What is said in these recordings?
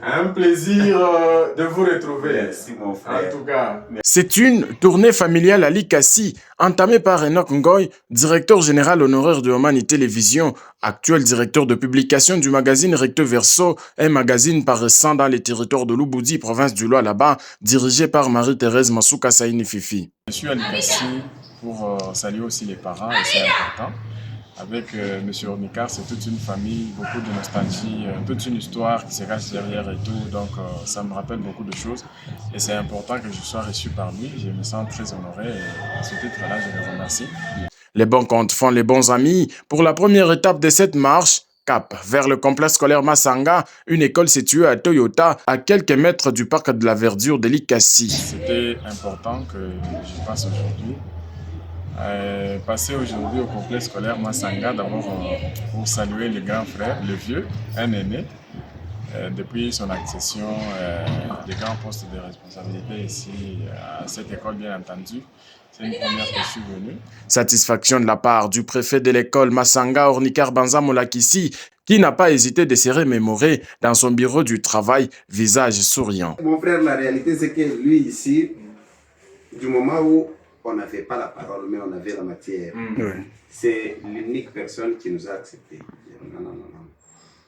Un plaisir de vous retrouver. Merci mon frère. En tout cas. C'est une tournée familiale à Likassi, entamée par Enoch Ngoy, directeur général honoraire de Omani Télévision, actuel directeur de publication du magazine Recto Verso, un magazine paraissant dans les territoires de Lubudi, province du Lualaba, dirigé par Marie-Thérèse Masuka Saini Fifi. Je suis à Likassi pour saluer aussi les parents, et c'est important. Avec M. Ornikar, c'est toute une famille, beaucoup de nostalgie, toute une histoire qui se cache derrière et tout. Donc ça me rappelle beaucoup de choses. Et c'est important que je sois reçu par lui. Je me sens très honoré. Et à ce titre-là, je le remercie. Les bons comptes font les bons amis. Pour la première étape de cette marche, cap vers le complexe scolaire Masanga, une école située à Toyota, à quelques mètres du parc de la verdure de Likassi. C'était important que je passe aujourd'hui. Passer aujourd'hui au complexe scolaire Masanga, d'abord pour saluer le grand frère, le vieux, un aîné, depuis son accession, des grands postes de responsabilité ici à cette école, bien entendu. C'est une première que je suis venu. Satisfaction de la part du préfet de l'école Masanga, Ornikar Banza Molakissi, qui n'a pas hésité de se remémorer dans son bureau du travail, visage souriant. Mon frère, la réalité, c'est que lui ici, du moment où on n'avait pas la parole, mais on avait la matière. C'est l'unique personne qui nous a accepté. Non, non, non, non.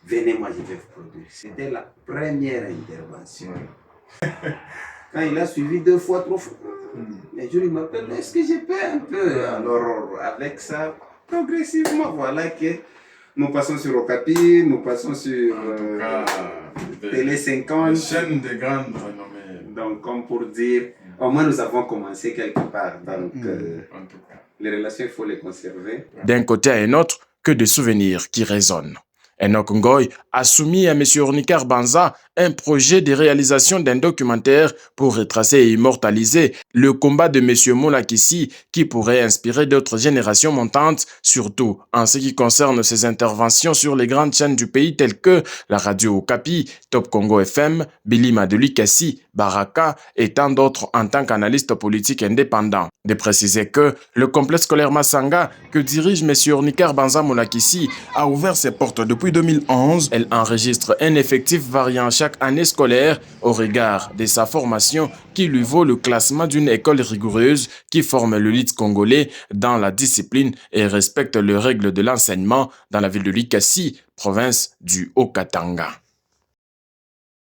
Venez, moi, je vais vous produire. C'était la première intervention. Quand il a suivi 2 fois, 3 fois, les jours, il m'appelle, est-ce que je peux un peu? Alors, avec ça, progressivement, voilà que nous passons sur Okapi, nous passons sur Télé 50. Une chaîne de grande renommée. Donc, comme pour dire, au moins nous avons commencé quelque part. Donc, En tout cas. les relations, il faut les conserver. D'un côté à un autre, que des souvenirs qui résonnent. Enoch Ngoy a soumis à M. Ornikar Banza un projet de réalisation d'un documentaire pour retracer et immortaliser le combat de M. Molakissi qui pourrait inspirer d'autres générations montantes, surtout en ce qui concerne ses interventions sur les grandes chaînes du pays telles que la radio Okapi, Top Congo FM, Bilima de Likassi, Baraka et tant d'autres en tant qu'analyste politique indépendant. De préciser que le complexe scolaire Masanga que dirige M. Ornikar Banza Molakissi a ouvert ses portes depuis 2011. Elle enregistre un effectif variant chaque année scolaire au regard de sa formation qui lui vaut le classement d'une école rigoureuse qui forme l'élite congolais dans la discipline et respecte les règles de l'enseignement dans la ville de Likassi, province du Haut-Katanga.